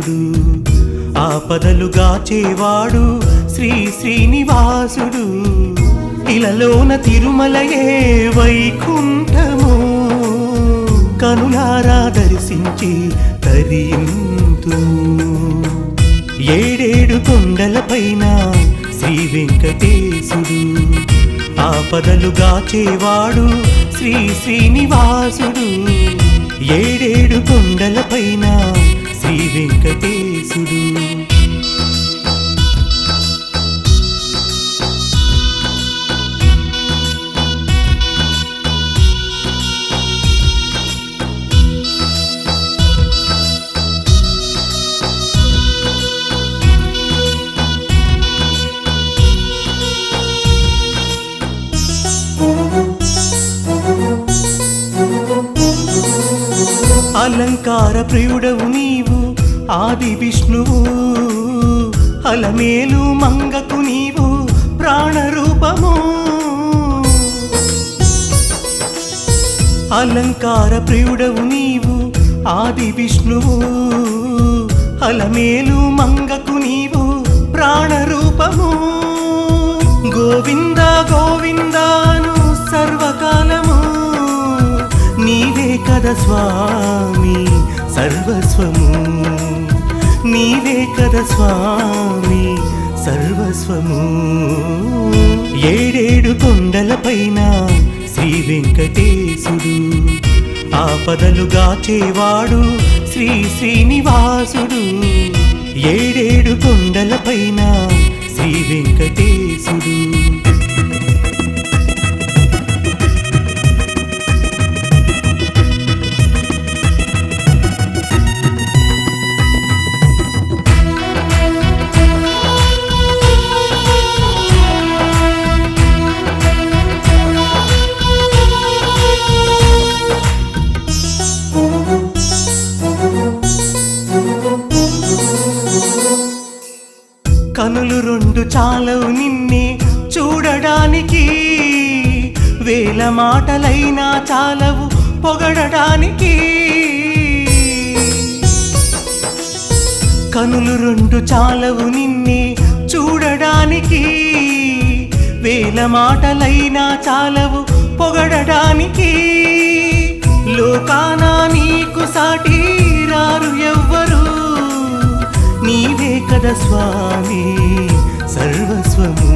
వెంకటేశుడు ఆపదలు గాచేవాడు శ్రీ శ్రీనివాసుడు ఇలలోన తిరుమలయే వైకుంఠము కనులారా దర్శించి తరింతు ఏడేడు కొండలపైన శ్రీ వెంకటేశుడు ఆపదలు గాచేవాడు శ్రీ శ్రీనివాసుడు ఏడేడు కొండలపైన శ్రీ వెంకటేశుడు అలంకార ప్రియుడవు నీవు ఆది విష్ణువు అలమేలు మంగకు నీవు ప్రాణరూపము అలంకార ప్రియుడవు నీవు ఆది విష్ణువు అలమేలు మంగకు నీవు ప్రాణరూపము గోవింద గోవిందాను సర్వకాలము నీవే కద స్వామి సర్వస్వము నీవే కద స్వామి సర్వస్వము ఏడేడు కొండలపైన శ్రీ వెంకటేశుడు ఆపదలు గాచేవాడు శ్రీ శ్రీనివాసుడు ఏడేడు కొండలపైన శ్రీ వెంకటేశుడు కనులు రెండు చాలవు నిన్నే చూడడానికి వేల మాటలైనా చాలవు పొగడడానికి కనులు రెండు చాలవు నిన్నే చూడడానికి వేల మాటలైనా చాలవు పొగడడానికి లోకానా నీకు సాటి రారు ఎవ్వరు నీవే కద స్వామి సర్వస్వము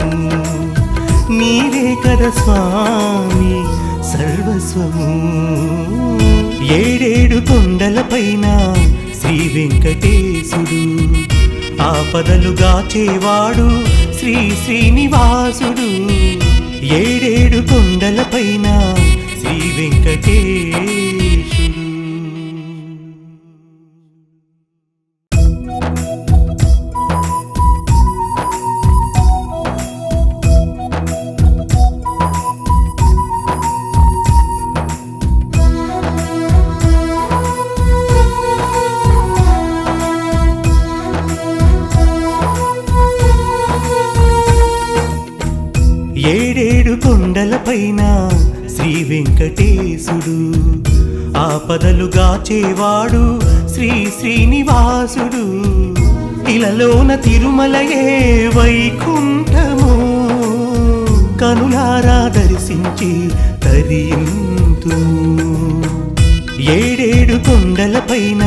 నీవే కద స్వామి సర్వస్వము ఏడేడు కొండలపైన శ్రీ వెంకటేశుడు ఆపదలు గాచేవాడు శ్రీ శ్రీనివాసుడు ఏడేడు కొండలపైన శ్రీ వెంకటేశుడు ఏడేడు కొండలపైన శ్రీ వెంకటేశుడు ఆపదలు గాచేవాడు శ్రీ శ్రీనివాసుడు ఇలలోన తిరుమలయే వైకుంఠము కనులారా దర్శించి తరింతు ఏడేడు కొండలపైన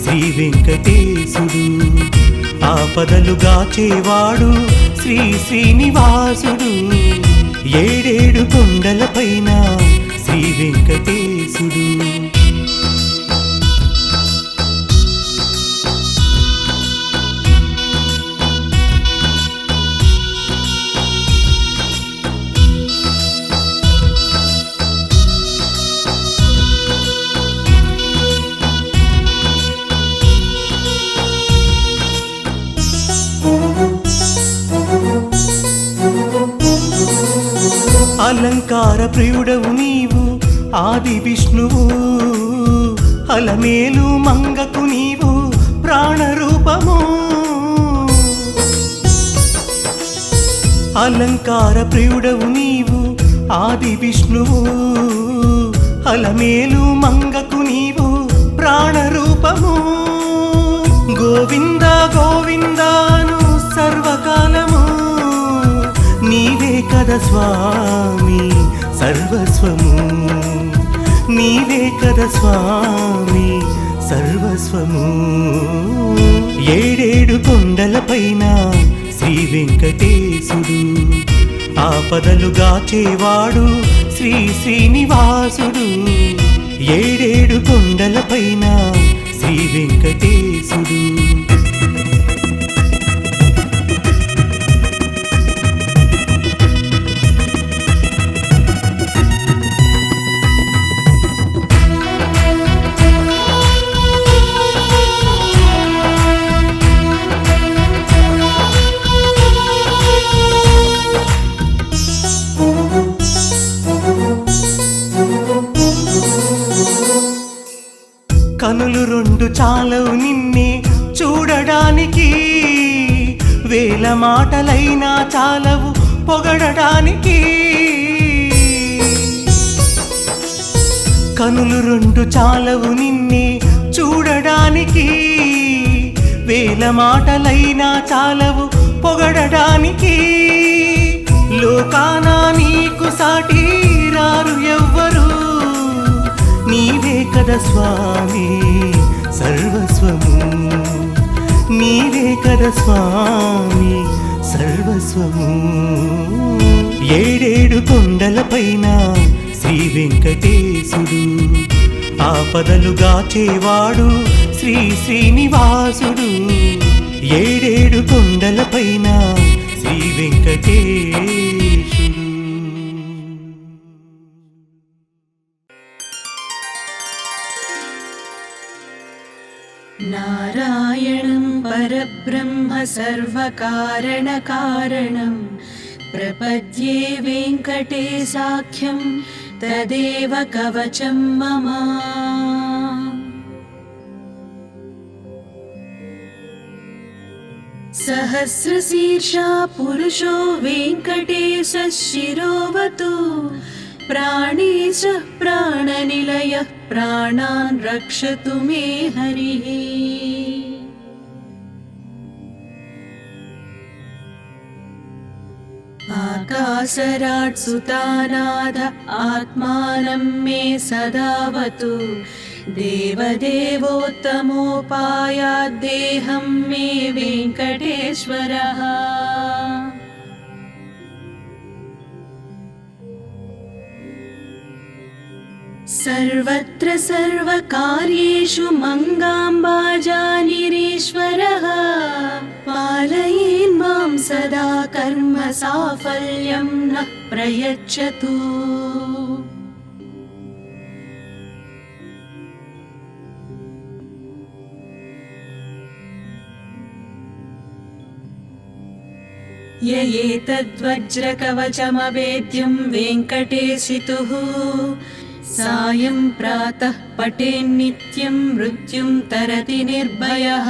శ్రీ వెంకటేశుడు ఆపదలు గాచేవాడు శ్రీ శ్రీనివాసుడు ఏడేడు కొండలపైన శ్రీ వెంకటేశుడు అలంకార ప్రియుడవు నీవు ఆది విష్ణువు అలమేలు మంగకు నీవు ప్రాణరూపము అలంకార ప్రియుడవు నీవు ఆది విష్ణువు అలమేలు మంగకు నీవు ప్రాణరూపము గోవింద గోవిందాను సర్వకాలము నీవే కదా స్వామి సర్వస్వము, నీవే కదా స్వామి సర్వస్వము. ఏడేడు కొండలపైన శ్రీ వెంకటేశుడు, ఆపదలు గాచేవాడు శ్రీ శ్రీనివాసుడు. ఏడేడు కొండలపైన శ్రీ వెంకటేశుడు. కనులు రెండు చాలవు నిన్నే చూడడానికి, వేల మాటలైనా చాలవు పొగడడానికి. కనులు రెండు చాలవు నిన్నే చూడడానికి, వేల మాటలైనా చాలవు పొగడడానికి. లోకానా నీకు సాటి రారు ఎవ్వరు, నీవే కదా స్వామి సర్వస్వము, నీవే కదా స్వామి సర్వస్వము. ఏడేడు కొండలపైన శ్రీ వెంకటేశుడు, ఆపదలు గాచేవాడు శ్రీ శ్రీనివాసుడు. ఏడేడు కొండలపైన శ్రీ వెంకటేశుడు. నారాయణం పరబ్రహ్మ సర్వకారణకారణం ప్రపద్యే వెంకటేశాఖ్యం తదేవ కవచం మమ. సహస్రశీర్షా పురుషో వెంకటేశः శిరోవతు, ప్రాణేశ ప్రాణనిలయ ప్రాణాన్ రక్షతు మే హరిః. ఆకాశరాట్ సుతానాథ ఆత్మానం మే సదావతు, దేవదేవోత్తమోపాయాద్దేహం మే వెంకటేశ్వరః. सर्वत्र सर्वकार्येषु मङ्गाम्बाजानिरीश्वरः, पालयेन् मां सदा कर्म साफल्यं नः प्रयच्छतु. य एतद्वज्रकवचमवेद्यं वेङ्कटेशितुः, सायं प्रातः पठेन्नित्यं मृत्युं तरति निर्भयः.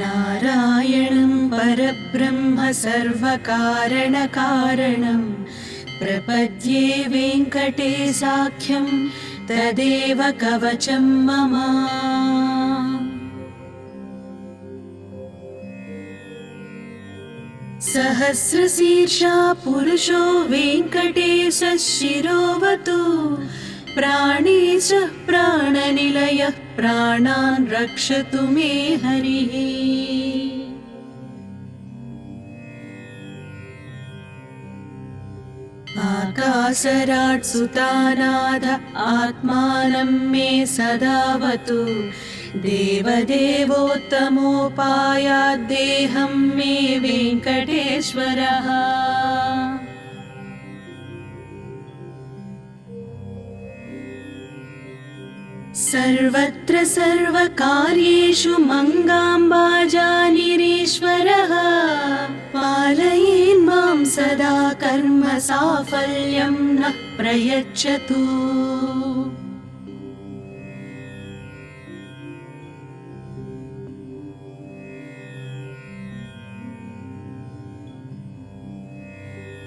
नारायणं परब्रह्म सर्वकारणकारणं प्रपद्ये वेङ्कटेशाख्यं तदेव कवचं मम. सहस्रशीर्षा पुरुषो वेङ्कटेशः शिरोवतु, प्राणेश प्राणनिलयः प्राणान् रक्षतु मे हरिः. आकाशराट् सुतानाथ आत्मानं मे सदावतु, देवदेवोत्तमोपायाद्देहं मे वेङ्कटेश्वरः. सर्वत्र सर्वकार्येषु मङ्गाम्बाजानिरीश्वरः, पालयेन् मां सदा कर्म साफल्यं नः प्रयच्छतु.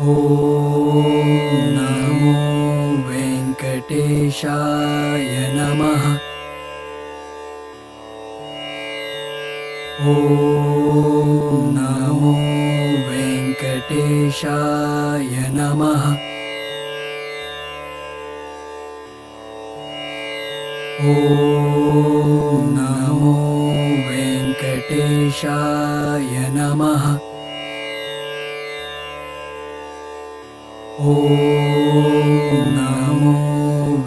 ॐ नमो वेङ्कटेशाय नमः। ॐ नमो वेङ्कटेशाय नमः। ॐ नमो वेङ्कटेशाय नमः। ॐ नमो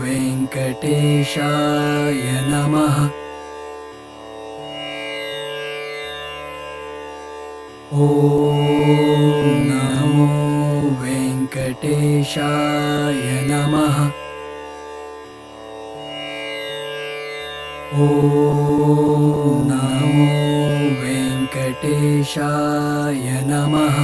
वेङ्कटेशाय नमः। ॐ नमो वेङ्कटेशाय नमः। ॐ नमो वेङ्कटेशाय नमः।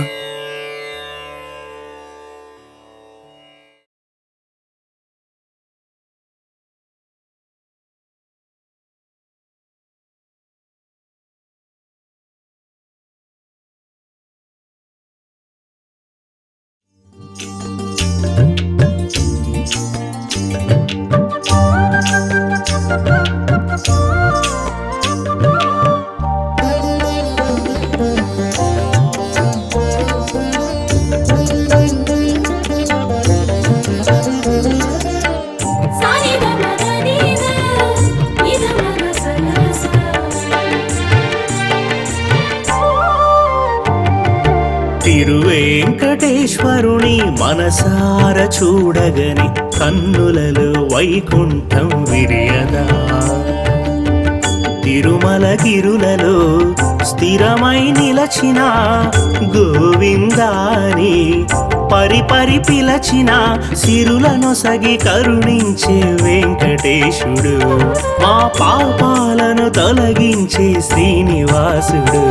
తిరువేంకటేశ్వరుని మనసార చూడగని కన్నులలో వైకుంఠం విరియదా. తిరుమలగిరులలో స్థిరమై నిలచిన గోవిందాని పరిపరి పిలచిన సిరులనొసగి కరుణించే వెంకటేశుడు, మా పాపాలను తొలగించే శ్రీనివాసుడు.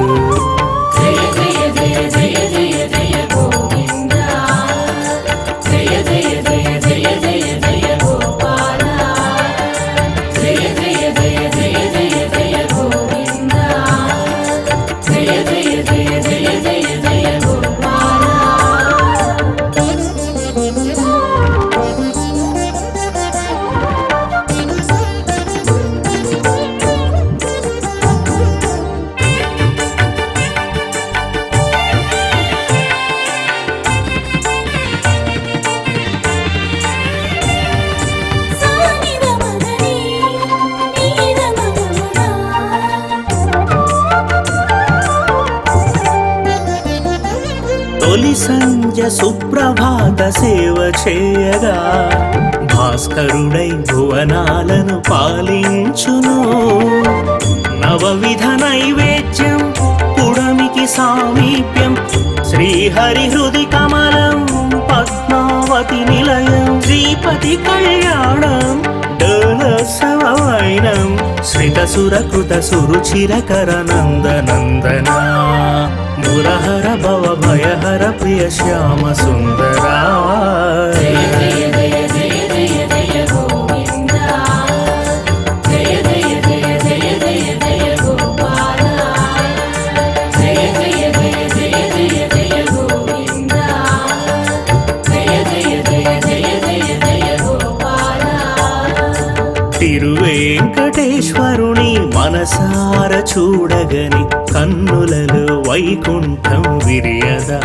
తొలి సంధ్య సుప్రభాత సేవ చేయగా భాస్కరుడై భువనాలను పాలించును. నవవిధ నైవేద్యం పుడమికి సామీప్యం, శ్రీహరి హృది కమలం పద్మావతి నిలయం, శ్రీపతి కళ్యాణం డోలోత్సవ వైనం, శ్రితసురకృత సురుచిరకర నందనందన, మురహర భవ భయహర ప్రియ శ్యామ సుందరా. తిరువేంకటేశ్వరుని మనసార చూడగని కన్నులలో వైకుంఠం విరియదా.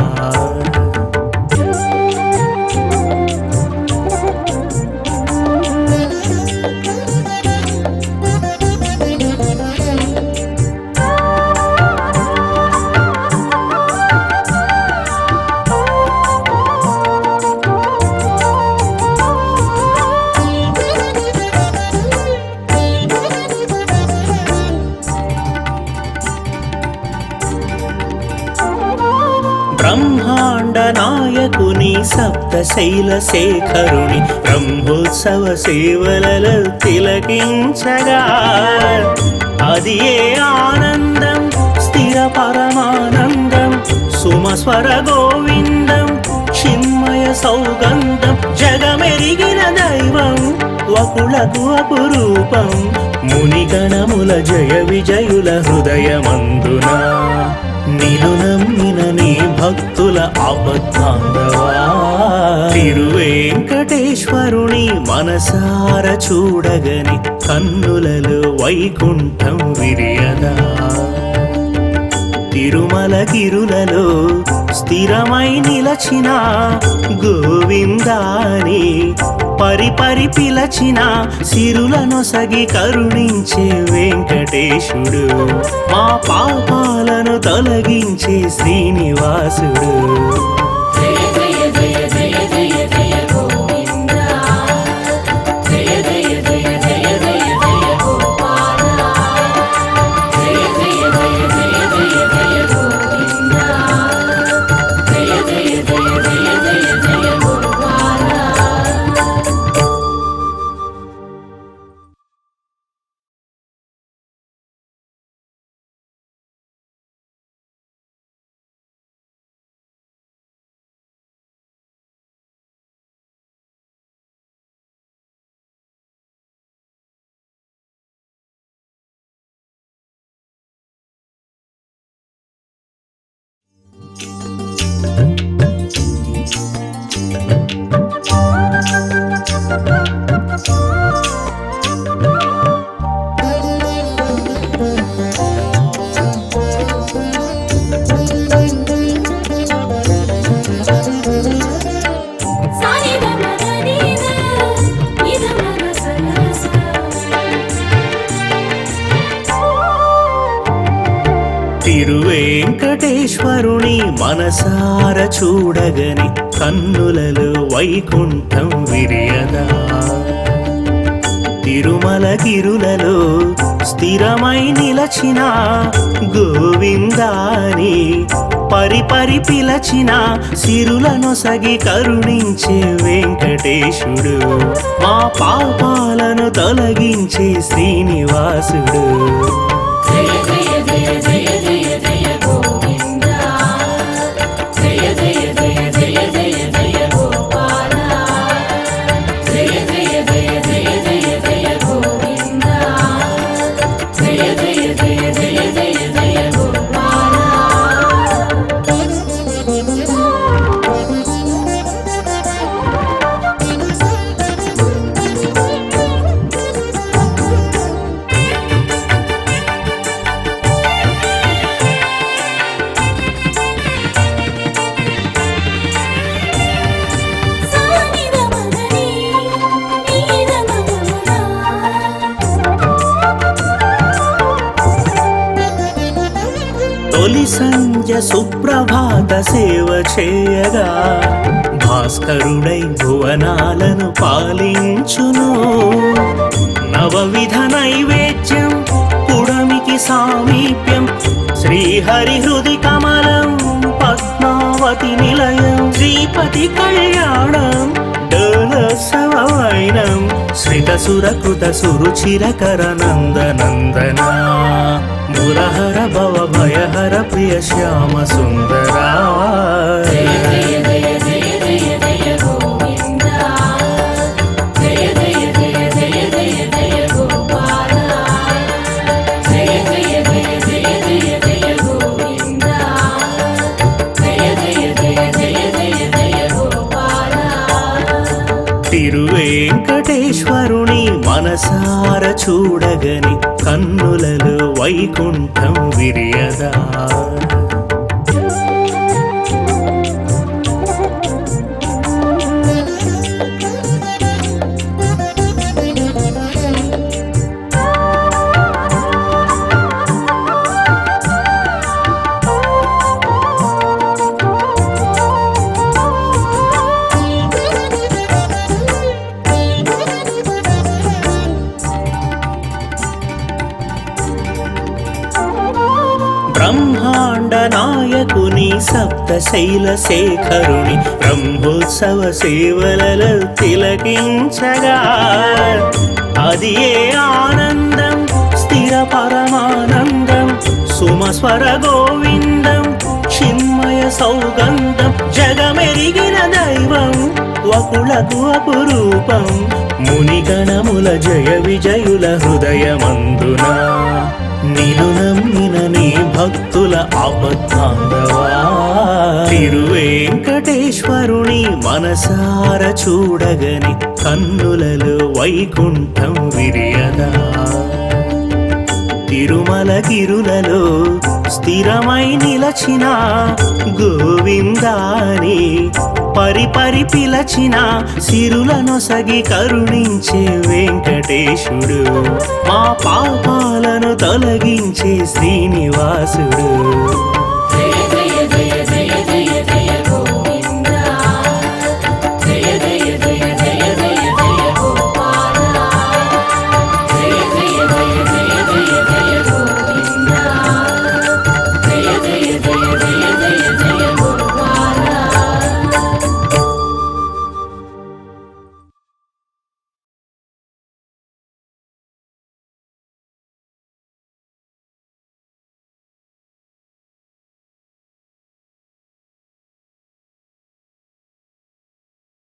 బ్రహ్మాండ నాయకుని సప్తశైల శేఖరుని బ్రహ్మోత్సవ సేవలలో తిలకించగా, అది ఏ ఆనందం స్థిర పరమానందం, సుమస్వర గోవిందం చిన్మయ సౌగంధం, జగమెరిగిన దైవం వకులకు అపురూపం, మునిగణముల జయ విజయుల హృదయమందున నిను నమ్మిన నీ భక్తుల ఆపద్బాంధవా తిరువేంకటేశ్వరుని మనసార చూడగని కన్నులలో వైకుంఠం విరియదా తిరుమలగిరులలో స్థిరమై నిలచిన గోవిందాని పరిపరి పిలచిన సిరులనొసగి కరుణించే వెంకటేశుడు మా పాపాలను తొలగించే శ్రీనివాసుడు తిరువేంకటేశ్వరుని మనసార చూడగని కన్నులలో వైకుంఠం విరియదా తిరుమలగిరులలో స్థిరమై నిలచిన గోవిందాని పరిపరి పిలచిన సిరులనొసగి కరుణించే వెంకటేశుడు మా పాపాలను తొలగించే శ్రీనివాసుడు తొలి సంజ సుప్రభాత సేవ చేయగా భాస్కరుడై భువనాలను పాలించును నవవిధ నైవేద్యం పుడమికి సామీప్యం శ్రీహరి హృది కమలం పద్మావతి నిలయం శ్రీపతి కళ్యాణం డోలోత్సవ వైనం శ్రితసురకృత సురుచిరకర నందనందనా మురహర భవ భయహర ప్రియ శ్యామ సుందరా తిరువేంకటేశ్వరుని మనసార చూడగని కన్నులలో వైకుంఠం విరియదా బ్రహ్మాండ నాయకుని సప్తశైల శేఖరుని బ్రహ్మోత్సవ సేవలలో తిలకించగా అది ఏ ఆనందం స్థిర పరమానందం సుమస్వర గోవిందం చిన్మయ సౌగంధం జగమెరిగిన దైవం వకులకు అపురూపం మునిగణముల జయ విజయుల హృదయమందునా నిన్ను నమ్మిన నీ భక్తుల ఆపద్బాంధవా తిరువేంకటేశ్వరుని మనసార చూడగని కన్నులలో వైకుంఠం విరియదా తిరుమలగిరులలో స్థిరమై నిలచిన గోవిందాని పరిపరి పిలచిన సిరులనొసగి కరుణించే వెంకటేశుడు మా పాపాలను తొలగించే శ్రీనివాసుడు